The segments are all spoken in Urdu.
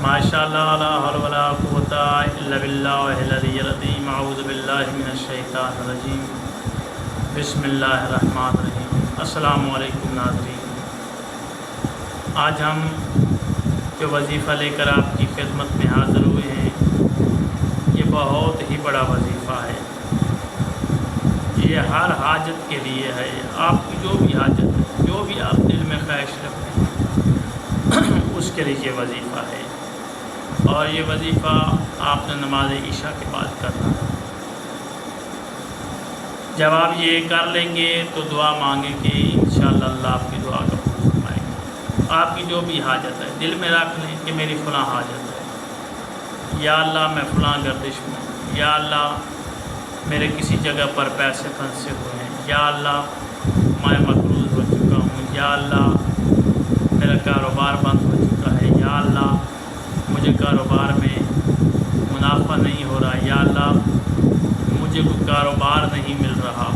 ماشاءاللہ لا حول ولا قوۃ الا باللہ العلی العظیم اعوذ باللہ من الشیطان الرجیم بسم اللہ الرحمن الرحیم۔ السلام علیکم ناظرین، آج ہم جو وظیفہ لے کر آپ کی خدمت میں حاضر ہوئے ہیں یہ بہت ہی بڑا وظیفہ ہے۔ یہ ہر حاجت کے لیے ہے، آپ کی جو بھی حاجت ہے، جو بھی آپ دل میں خواہش رکھتے ہیں اس کے لیے یہ وظیفہ ہے، اور یہ وظیفہ آپ نے نماز عشاء کے بعد کرنا ہے۔ جب آپ یہ کر لیں گے تو دعا مانگیں گے، انشاءاللہ اللہ آپ کی دعا قبول فرمائے گا۔ آپ کی جو بھی حاجت ہے دل میں رکھ لیں کہ میری فلاں حاجت ہے، یا اللہ میں فلاں گردش میں ہوں، یا اللہ میرے کسی جگہ پر پیسے پھنسے ہوئے ہیں، یا اللہ میں مقروض ہو چکا ہوں، یا اللہ میرا کاروبار بند ہو چکا ہے، یا اللہ مجھے کاروبار میں منافع نہیں ہو رہا، یا اللہ مجھے کوئی کاروبار نہیں مل رہا،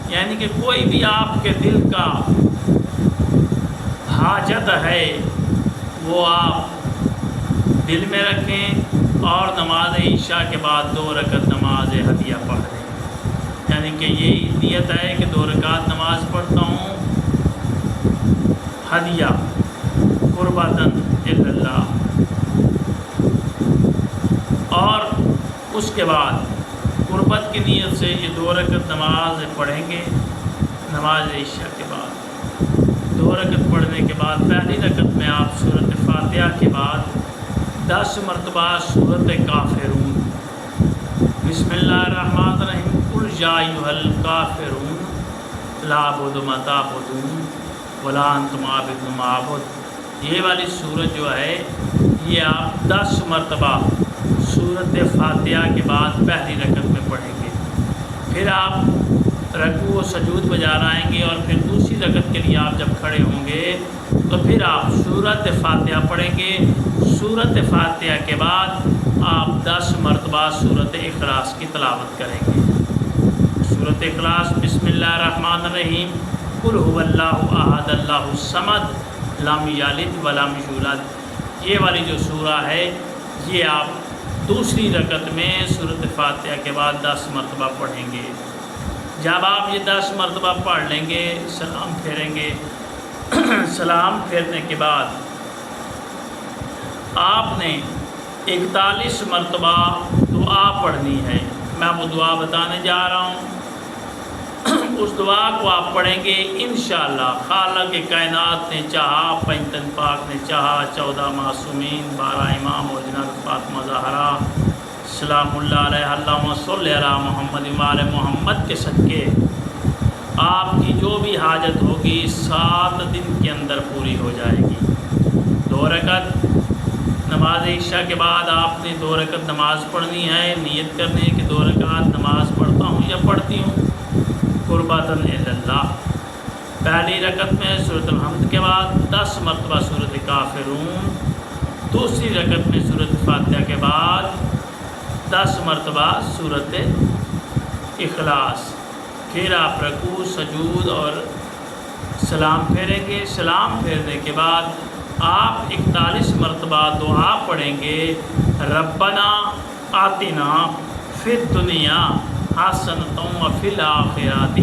یعنی کہ کوئی بھی آپ کے دل کا حاجت ہے وہ آپ دل میں رکھیں اور نماز عشاء کے بعد 2 رکعت نماز ہدیہ پڑھ لیں، یعنی کہ یہی نیت ہے کہ 2 رکعت نماز پڑھتا ہوں ہدیہ قربتاً اللہ، اور اس کے بعد قربت کی نیت سے یہ 2 رکعت نماز پڑھیں گے۔ نماز عشاء کے بعد 2 رکعت پڑھنے کے بعد پہلی رکعت میں آپ سورۃ فاتحہ کے بعد 10 مرتبہ سورۃ کافرون، بسم اللہ الرحمن الرحیم، قل یا ایھا الکافرون لا اعبد ما تعبدون ولا انتم عابدون ما اعبد، یہ والی سورت جو ہے یہ آپ 10 مرتبہ سورۃ فاتحہ کے بعد پہلی رکعت میں پڑھیں گے۔ پھر آپ رکوع و سجود بجا آئیں گے، اور پھر دوسری رکعت کے لیے آپ جب کھڑے ہوں گے تو پھر آپ سورۃ فاتحہ پڑھیں گے۔ سورۃ فاتحہ کے بعد آپ 10 مرتبہ سورۃ اخلاص کی تلاوت کریں گے۔ سورۃ اخلاص، بسم اللہ الرحمن الرحیم، قل هو اللہ احد اللہ الصمد لم یلد ولم یولد، یہ والی جو سورہ ہے یہ آپ دوسری رکعت میں سورۃ فاتحہ کے بعد 10 مرتبہ پڑھیں گے۔ جب آپ یہ 10 مرتبہ پڑھ لیں گے سلام پھیریں گے۔ سلام پھیرنے کے بعد آپ نے 41 مرتبہ دعا پڑھنی ہے، میں وہ دعا بتانے جا رہا ہوں۔ اس دعا کو آپ پڑھیں گے انشاءاللہ، خالق کائنات نے چاہا، پنجتن پاک نے چاہا، 14 معصومین، 12 امام اور جناب فاطمہ زہرا سلام اللہ علیہ، اللہم صلی علی محمد وآل محمد کے صدقے آپ کی جو بھی حاجت ہوگی 7 دن کے اندر پوری ہو جائے گی۔ 2 رکعت نماز عشاء کے بعد آپ نے 2 رکعت نماز پڑھنی ہے، نیت کرنی ہے کہ 2 رکعت نماز پڑھتا ہوں یا پڑھتی ہوں قربتاً اللہ۔ پہلی رکعت میں سورۃ الحمد کے بعد 10 مرتبہ سورۃ کافرون، دوسری رکعت میں سورۃ فاتحہ کے بعد 10 مرتبہ سورۃ اخلاص، پھر آپ رکوع سجود اور سلام پھیریں گے۔ سلام پھیرنے کے بعد آپ 41 مرتبہ دعا پڑھیں گے، ربنا آتنا فی الدنیا حسنۃ وفی الآخرۃ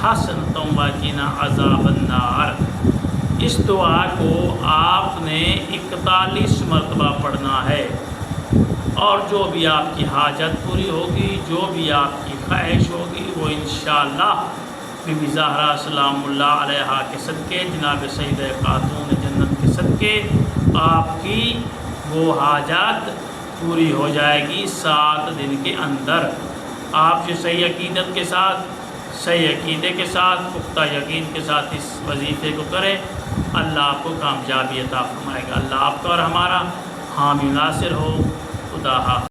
حسنۃ وقنا عذاب النار۔ اس دعا کو آپ نے 41 مرتبہ پڑھنا ہے، اور جو بھی آپ کی حاجت پوری ہوگی، جو بھی آپ کی خواہش ہوگی، وہ انشاءاللہ بی بی زہرا سلام اللہ علیہا کے صدقے، جناب سید خاتون جنت کے صدقے آپ کی وہ حاجت پوری ہو جائے گی 7 دن کے اندر۔ آپ جو صحیح عقیدت کے ساتھ، صحیح عقیدے کے ساتھ، پختہ یقین کے ساتھ اس وظیفے کو کریں، اللہ آپ کو کامیابی عطا فرمائے گا۔ اللہ آپ کا اور ہمارا حامی ناصر ہو۔ خدا حافظ۔